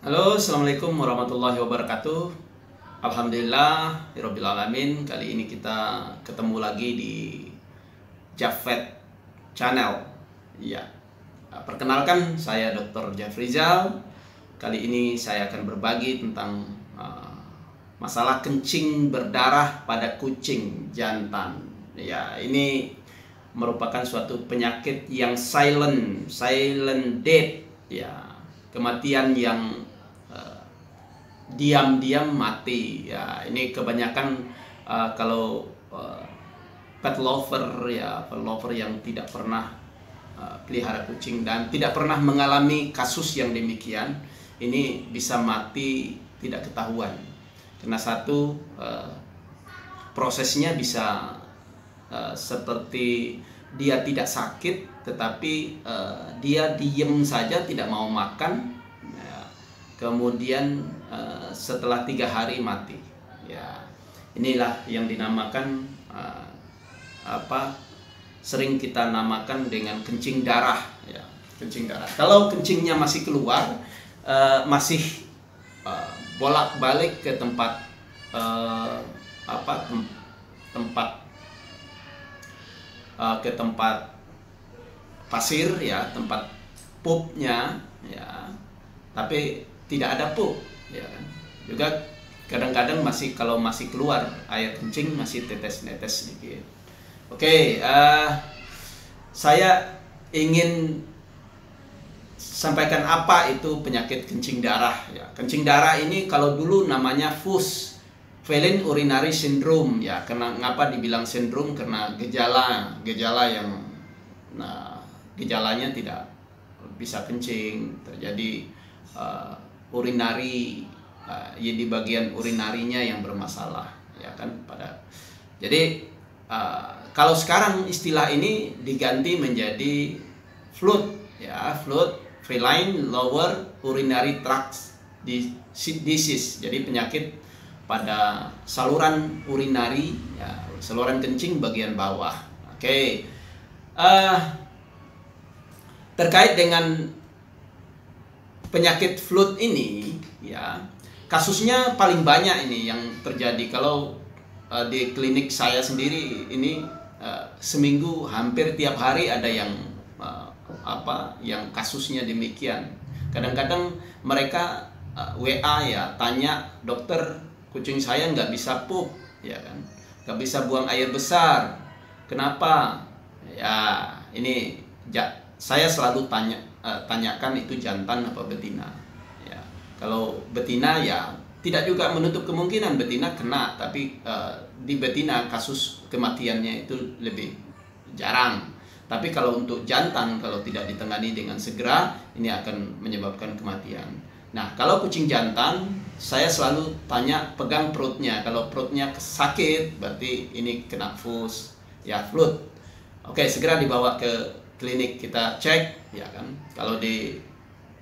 Halo, assalamualaikum warahmatullahi wabarakatuh. Alhamdulillah, Rabbil alamin. Kali ini kita ketemu lagi di Jafet Channel. Ya, perkenalkan saya Dr. Jafrizal. Kali ini saya akan berbagi tentang masalah kencing berdarah pada kucing jantan. Ya, ini merupakan suatu penyakit yang silent death. Ya, kematian yang diam-diam mati. Ya, ini kebanyakan kalau pet lover yang tidak pernah pelihara kucing dan tidak pernah mengalami kasus yang demikian, ini bisa mati tidak ketahuan. Karena satu, prosesnya bisa seperti dia tidak sakit, tetapi dia diem saja, tidak mau makan. Kemudian setelah 3 hari mati. Ya, inilah yang dinamakan sering kita namakan dengan kencing darah. Ya, kencing darah. Kalau kencingnya masih keluar, masih bolak-balik ke tempat tempat pasir, ya, tempat pupnya, ya, tapi tidak ada pup, ya kan. Juga kadang-kadang kalau masih keluar air kencing, masih tetes-netes sedikit. Oke, saya ingin sampaikan apa itu penyakit kencing darah. Ya, kencing darah ini kalau dulu namanya FUS, Feline Urinary Syndrome. Ya, kenapa dibilang sindrom? Karena gejala yang gejalanya tidak bisa kencing, terjadi urinari, ya, di bagian urinarinya yang bermasalah, ya kan. Jadi kalau sekarang istilah ini diganti menjadi FLUT, ya, FLUT, Feline Lower Urinary Tract Disease. Jadi penyakit pada saluran urinari, ya, saluran kencing bagian bawah. Oke. Terkait dengan penyakit FLUT ini, ya, kasusnya paling banyak ini yang terjadi. Kalau di klinik saya sendiri ini seminggu hampir tiap hari ada yang yang kasusnya demikian. Kadang-kadang mereka WA, ya, tanya, dokter, kucing saya nggak bisa pup, ya kan, nggak bisa buang air besar, kenapa? Ya, ini saya selalu tanyakan itu jantan apa betina. Ya, kalau betina, ya, tidak juga menutup kemungkinan betina kena, tapi di betina kasus kematiannya itu lebih jarang. Tapi kalau untuk jantan, kalau tidak ditangani dengan segera, ini akan menyebabkan kematian. Nah, kalau kucing jantan, saya selalu tanya, pegang perutnya. Kalau perutnya sakit, berarti ini kena FUS, ya, FLUT. Oke, segera dibawa ke klinik, kita cek, ya kan. Kalau di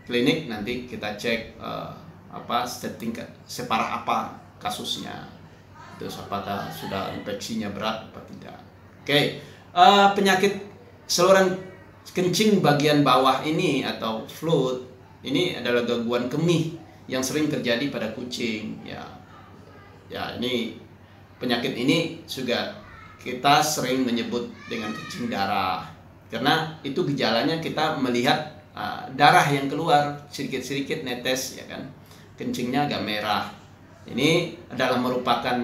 klinik nanti kita cek separah apa kasusnya, terus apakah sudah infeksinya berat apa tidak. Oke, penyakit saluran kencing bagian bawah ini atau FLUT ini adalah gangguan kemih yang sering terjadi pada kucing. Ya, ini penyakit ini juga kita sering menyebut dengan kencing darah, karena itu gejalanya kita melihat darah yang keluar sedikit-sedikit netes, ya kan, kencingnya agak merah. Ini adalah merupakan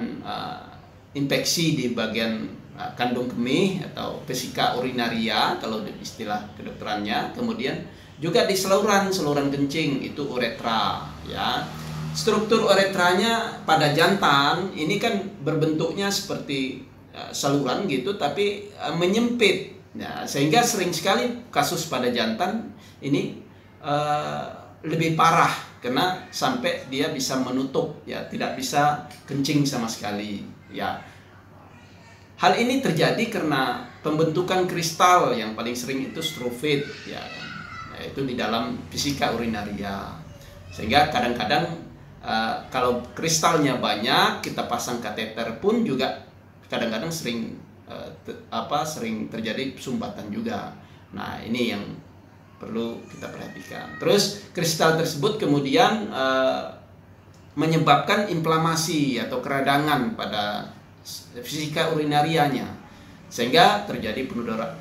infeksi di bagian kandung kemih atau vesika urinaria kalau istilah kedokterannya. Kemudian juga di saluran kencing itu uretra, ya. Struktur uretranya pada jantan ini kan berbentuknya seperti saluran gitu, tapi menyempit. Ya, sehingga sering sekali kasus pada jantan ini lebih parah, karena sampai dia bisa menutup, ya, tidak bisa kencing sama sekali, ya. Hal ini terjadi karena pembentukan kristal yang paling sering itu struvit, ya, yaitu di dalam vesika urinaria. Sehingga kadang-kadang kalau kristalnya banyak, kita pasang kateter pun juga kadang-kadang sering terjadi sumbatan juga. Nah, ini yang perlu kita perhatikan. Terus kristal tersebut kemudian menyebabkan inflamasi atau keradangan pada fisika urinarianya, sehingga terjadi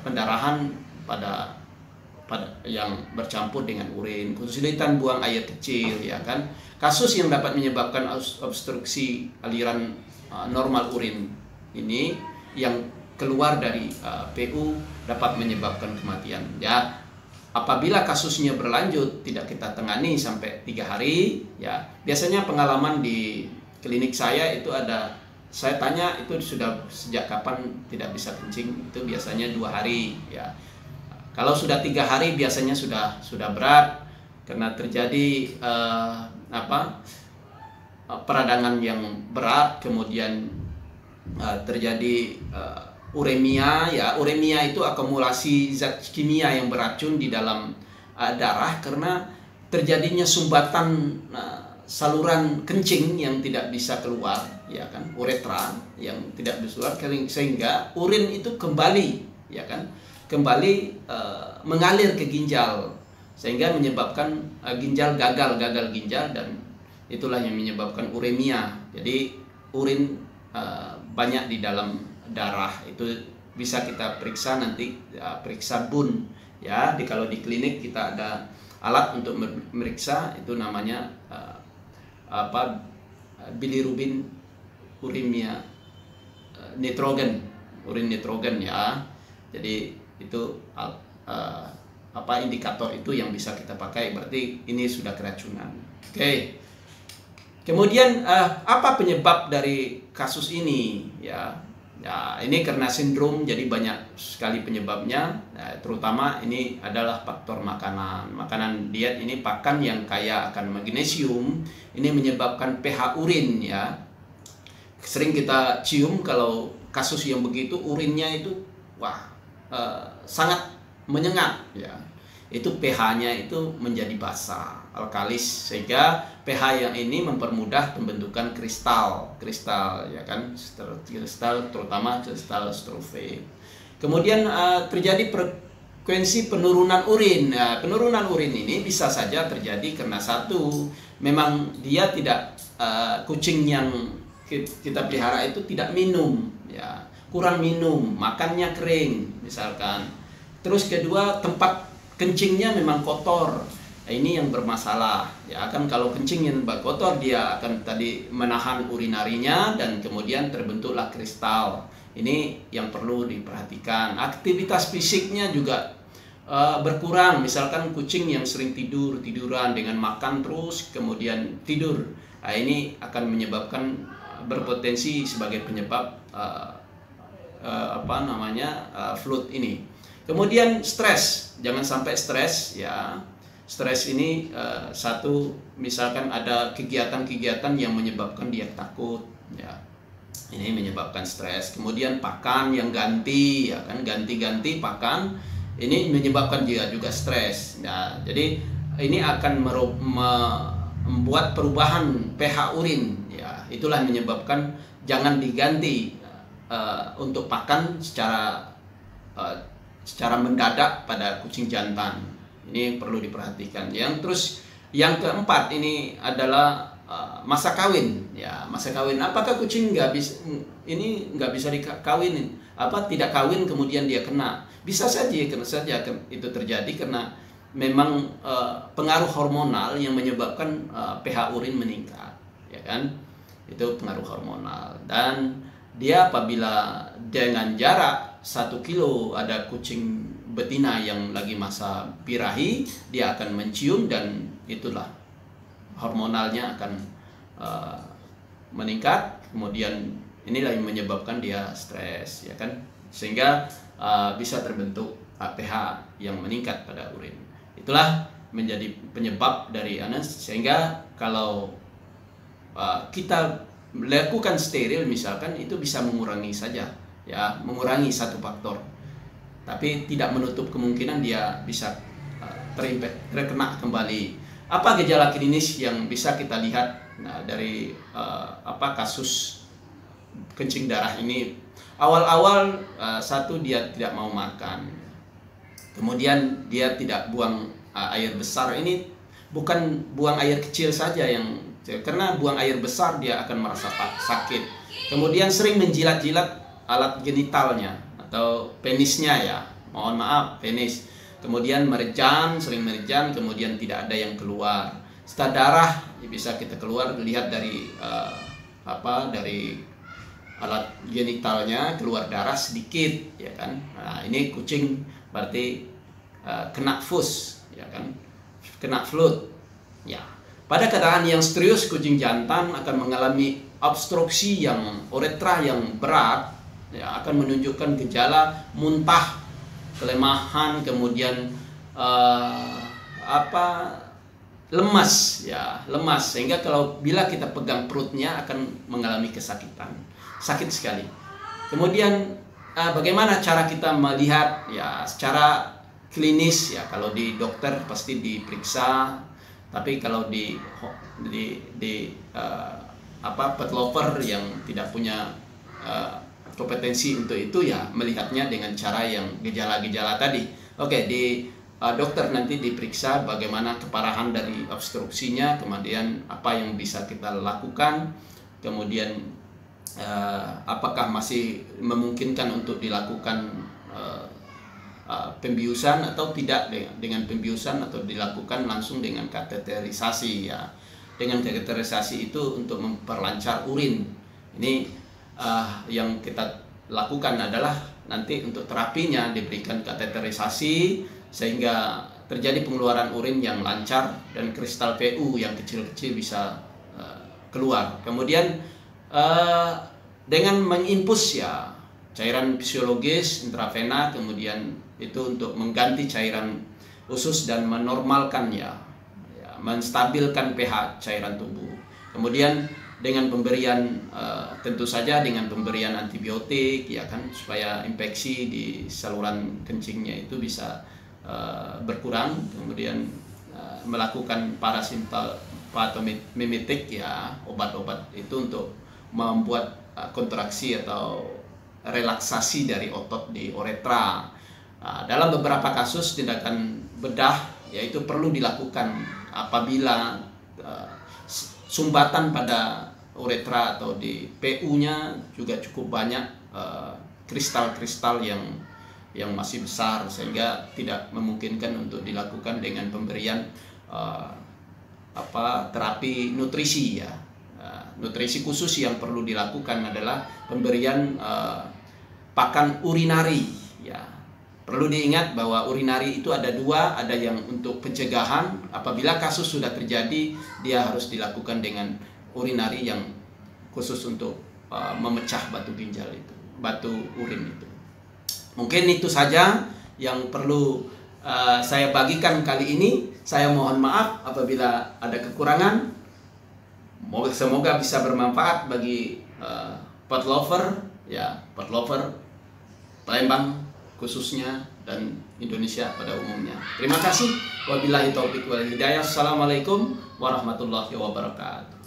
pendarahan pada yang bercampur dengan urin, kesulitan buang air kecil, ya kan. Kasus yang dapat menyebabkan obstruksi aliran normal urin ini yang keluar dari PU dapat menyebabkan kematian. Ya, apabila kasusnya berlanjut tidak kita tangani sampai 3 hari, ya biasanya pengalaman di klinik saya itu ada, saya tanya itu sudah sejak kapan tidak bisa kencing, itu biasanya 2 hari, ya. Kalau sudah 3 hari biasanya sudah berat karena terjadi peradangan yang berat, kemudian terjadi uremia. Ya, uremia itu akumulasi zat kimia yang beracun di dalam darah karena terjadinya sumbatan saluran kencing yang tidak bisa keluar, ya kan, uretra yang tidak bisa keluar, sehingga urin itu kembali, ya kan, kembali mengalir ke ginjal, sehingga menyebabkan ginjal gagal ginjal, dan itulah yang menyebabkan uremia. Jadi urin banyak di dalam darah itu bisa kita periksa nanti, periksa bun, ya. Kalau di klinik kita ada alat untuk memeriksa, itu namanya bilirubin uremia nitrogen, urin nitrogen, ya. Jadi itu indikator itu yang bisa kita pakai, berarti ini sudah keracunan. Oke. Kemudian apa penyebab dari kasus ini, ya? Ya, ini karena sindrom, jadi banyak sekali penyebabnya. Terutama ini adalah faktor makanan. Makanan diet ini pakan yang kaya akan magnesium, ini menyebabkan pH urin, ya. Sering kita cium kalau kasus yang begitu, urinnya itu sangat menyengat, ya. Itu pH-nya itu menjadi basah, alkalis, sehingga pH yang ini mempermudah pembentukan kristal, ya kan, kristal, terutama kristal strove. Kemudian terjadi frekuensi penurunan urin. Penurunan urin ini bisa saja terjadi karena satu, memang dia tidak kucing yang kita pelihara itu tidak minum, ya, kurang minum, makannya kering misalkan. Terus kedua, tempat kencingnya memang kotor. Nah, ini yang bermasalah, ya kan. Kalau kencing yang kotor, dia akan tadi menahan urinarinya dan kemudian terbentuklah kristal. Ini yang perlu diperhatikan. Aktivitas fisiknya juga berkurang. Misalkan kucing yang sering tiduran dengan makan terus kemudian tidur. Nah, ini akan menyebabkan berpotensi sebagai penyebab flu ini. Kemudian stres, jangan sampai stres, ya. Stres ini satu, misalkan ada kegiatan-kegiatan yang menyebabkan dia takut, ya. Ini menyebabkan stres. Kemudian pakan yang ganti, ya kan, ganti-ganti pakan, ini menyebabkan dia juga stres. Ya, jadi ini akan membuat perubahan pH urin, ya. Itulah yang menyebabkan jangan diganti untuk pakan secara mendadak pada kucing jantan. Ini perlu diperhatikan. Yang keempat ini adalah masa kawin, ya. Masa kawin, apakah kucing nggak bisa dikawinin? Tidak kawin kemudian dia kena? Bisa saja itu terjadi karena memang pengaruh hormonal yang menyebabkan pH urin meningkat, ya kan? Itu pengaruh hormonal. Dan dia apabila dengan jarak 1 kilo ada kucing betina yang lagi masa birahi, dia akan mencium dan itulah hormonalnya akan meningkat. Kemudian inilah yang menyebabkan dia stres, ya kan, sehingga bisa terbentuk pH yang meningkat pada urin. Itulah menjadi penyebab dari sehingga kalau kita lakukan steril misalkan, itu bisa mengurangi saja, ya, mengurangi satu faktor, tapi tidak menutup kemungkinan dia bisa terkena kembali. Apa gejala klinis yang bisa kita lihat dari kasus kencing darah ini? Awal-awal satu, dia tidak mau makan, Kemudian dia tidak buang air besar. Ini bukan buang air kecil saja yang, karena buang air besar dia akan merasa sakit. Kemudian sering menjilat-jilat alat genitalnya atau penisnya ya, mohon maaf, penis. Kemudian merejam, sering merejam, kemudian tidak ada yang keluar. Setelah darah ya bisa kita keluar, lihat dari dari alat genitalnya keluar darah sedikit, ya kan. Nah, ini kucing berarti kena fus, ya kan, kena flu. Ya, pada keadaan yang serius kucing jantan akan mengalami obstruksi yang uretra yang berat, ya, akan menunjukkan gejala muntah, kelemahan, kemudian lemas, ya, lemas, sehingga bila kita pegang perutnya akan mengalami kesakitan, sakit sekali. Kemudian bagaimana cara kita melihat, ya, secara klinis, ya, kalau di dokter pasti diperiksa, tapi kalau di pet lover yang tidak punya kompetensi untuk itu, ya melihatnya dengan cara yang gejala-gejala tadi. Oke, di dokter nanti diperiksa bagaimana keparahan dari obstruksinya, kemudian apa yang bisa kita lakukan, kemudian apakah masih memungkinkan untuk dilakukan pembiusan atau tidak dengan pembiusan, atau dilakukan langsung dengan kateterisasi, ya. Dengan kateterisasi itu untuk memperlancar urin. Ini yang kita lakukan adalah nanti untuk terapinya diberikan kateterisasi sehingga terjadi pengeluaran urin yang lancar dan kristal PU yang kecil-kecil bisa keluar. Kemudian dengan mengimpus, ya, cairan fisiologis intravena, kemudian itu untuk mengganti cairan usus dan menormalkan, ya, menstabilkan pH cairan tubuh. Kemudian dengan pemberian tentu saja dengan pemberian antibiotik, ya kan, supaya infeksi di saluran kencingnya itu bisa berkurang. Kemudian melakukan parasimpatomimetik, ya, obat-obat itu untuk membuat kontraksi atau relaksasi dari otot di uretra. Dalam beberapa kasus tindakan bedah, yaitu perlu dilakukan apabila sumbatan pada uretra atau di PU-nya juga cukup banyak kristal-kristal yang masih besar, sehingga tidak memungkinkan untuk dilakukan dengan pemberian terapi nutrisi, ya. Nutrisi khusus yang perlu dilakukan adalah pemberian pakan urinari, ya. Perlu diingat bahwa urinari itu ada dua, ada yang untuk pencegahan, apabila kasus sudah terjadi dia harus dilakukan dengan urinari yang khusus untuk memecah batu ginjal itu, batu urin itu. Mungkin itu saja yang perlu saya bagikan kali ini. Saya mohon maaf apabila ada kekurangan. Semoga bisa bermanfaat bagi pet lover, ya, pet lover Palembang khususnya dan Indonesia pada umumnya. Terima kasih. Wabillahi taufiq wal hidayah. Assalamualaikum warahmatullahi wabarakatuh.